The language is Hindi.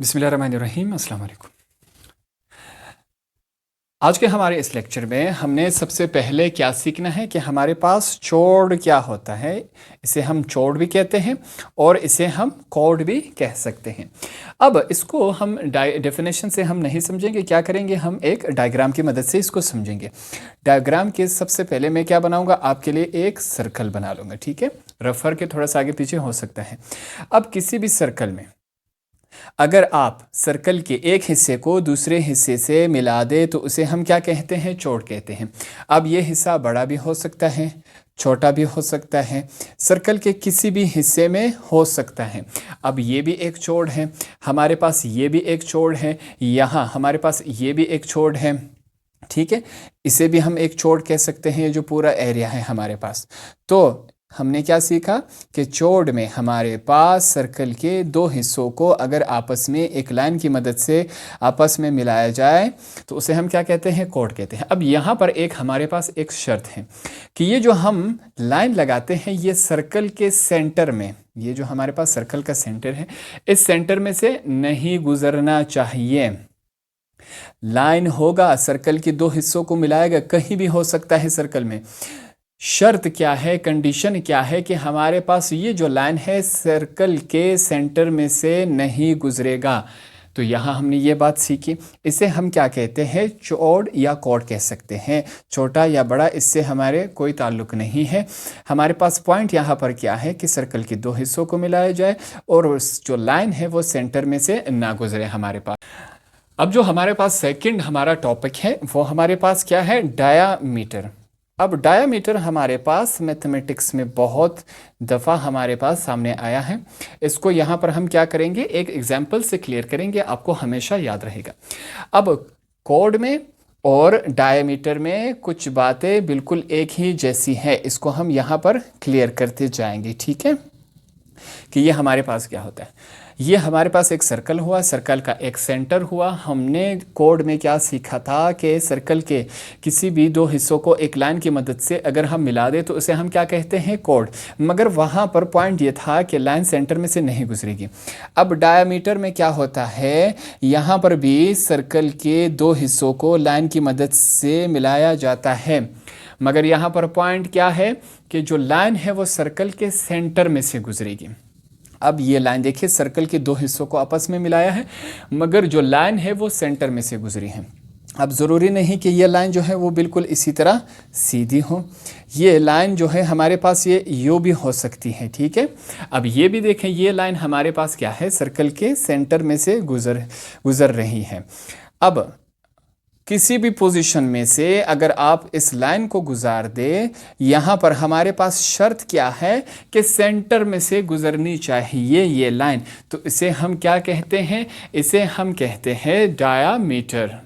बिस्मिल्लाहिर्रहमानिर्रहीम, अस्सलाम वालेकुम। आज के हमारे इस लेक्चर में हमने सबसे पहले क्या सीखना है कि हमारे पास चोड़ क्या होता है। इसे हम चोड़ भी कहते हैं और इसे हम कोड भी कह सकते हैं। अब इसको हम डेफिनेशन से हम नहीं समझेंगे, क्या करेंगे, हम एक डायग्राम की मदद से इसको समझेंगे। डायग्राम के सबसे पहले मैं क्या बनाऊंगा, आपके लिए एक सर्कल बना लूँगा, ठीक है। रफर के थोड़ा सा आगे पीछे हो सकता है। अब किसी भी सर्कल में अगर आप सर्कल के एक हिस्से को दूसरे हिस्से से मिला दे तो उसे हम क्या कहते हैं, चोड़ कहते हैं। अब ये हिस्सा बड़ा भी हो सकता है, छोटा भी हो सकता है, सर्कल के किसी भी हिस्से में हो सकता है। अब ये भी एक चोड़ है, हमारे पास ये भी एक चोड़ है, यहाँ हमारे पास ये भी एक चोड़ है, ठीक है। इसे भी हम एक चोड़ कह सकते हैं, जो पूरा एरिया है हमारे पास। तो हमने क्या सीखा कि चोड़ में हमारे पास सर्कल के दो हिस्सों को अगर आपस में एक लाइन की मदद से आपस में मिलाया जाए तो उसे हम क्या कहते हैं, कोड कहते हैं। अब यहाँ पर एक हमारे पास एक शर्त है कि ये जो हम लाइन लगाते हैं ये सर्कल के सेंटर में, ये जो हमारे पास सर्कल का सेंटर है इस सेंटर में से नहीं गुजरना चाहिए। लाइन होगा, सर्कल के दो हिस्सों को मिलाएगा, कहीं भी हो सकता है सर्कल में। शर्त क्या है, कंडीशन क्या है कि हमारे पास ये जो लाइन है सर्कल के सेंटर में से नहीं गुजरेगा। तो यहाँ हमने ये बात सीखी। इसे हम क्या कहते हैं, चोड़ या कोड कह सकते हैं। छोटा या बड़ा इससे हमारे कोई ताल्लुक नहीं है। हमारे पास पॉइंट यहाँ पर क्या है कि सर्कल के दो हिस्सों को मिलाया जाए और जो लाइन है वो सेंटर में से ना गुजरे हमारे पास। अब जो हमारे पास सेकंड हमारा टॉपिक है वो हमारे पास क्या है, डायामीटर। अब डायामीटर हमारे पास मैथमेटिक्स में बहुत दफ़ा हमारे पास सामने आया है। इसको यहाँ पर हम क्या करेंगे, एक एग्जाम्पल से क्लियर करेंगे, आपको हमेशा याद रहेगा। अब कोड में और डायामीटर में कुछ बातें बिल्कुल एक ही जैसी है, इसको हम यहाँ पर क्लियर करते जाएंगे, ठीक है। कि ये हमारे पास क्या होता है, ये हमारे पास एक सर्कल हुआ, सर्कल का एक सेंटर हुआ। हमने कोड में क्या सीखा था कि सर्कल के किसी भी दो हिस्सों को एक लाइन की मदद से अगर हम मिला दें तो उसे हम क्या कहते हैं, कोड। मगर वहाँ पर पॉइंट ये था कि लाइन सेंटर में से नहीं गुजरेगी। अब डायामीटर में क्या होता है, यहाँ पर भी सर्कल के दो हिस्सों को लाइन की मदद से मिलाया जाता है, मगर यहाँ पर पॉइंट क्या है कि जो लाइन है वो सर्कल के सेंटर में से गुजरेगी। अब ये लाइन देखिए, सर्कल के दो हिस्सों को आपस में मिलाया है मगर जो लाइन है वो सेंटर में से गुजरी है। अब ज़रूरी नहीं कि ये लाइन जो है वो बिल्कुल इसी तरह सीधी हो, ये लाइन जो है हमारे पास ये यूँ भी हो सकती है, ठीक है। अब ये भी देखें, ये लाइन हमारे पास क्या है, सर्कल के सेंटर में से गुजर रही है। अब किसी भी पोजीशन में से अगर आप इस लाइन को गुजार दे, यहाँ पर हमारे पास शर्त क्या है कि सेंटर में से गुजरनी चाहिए ये लाइन। तो इसे हम क्या कहते हैं, इसे हम कहते हैं डायामीटर।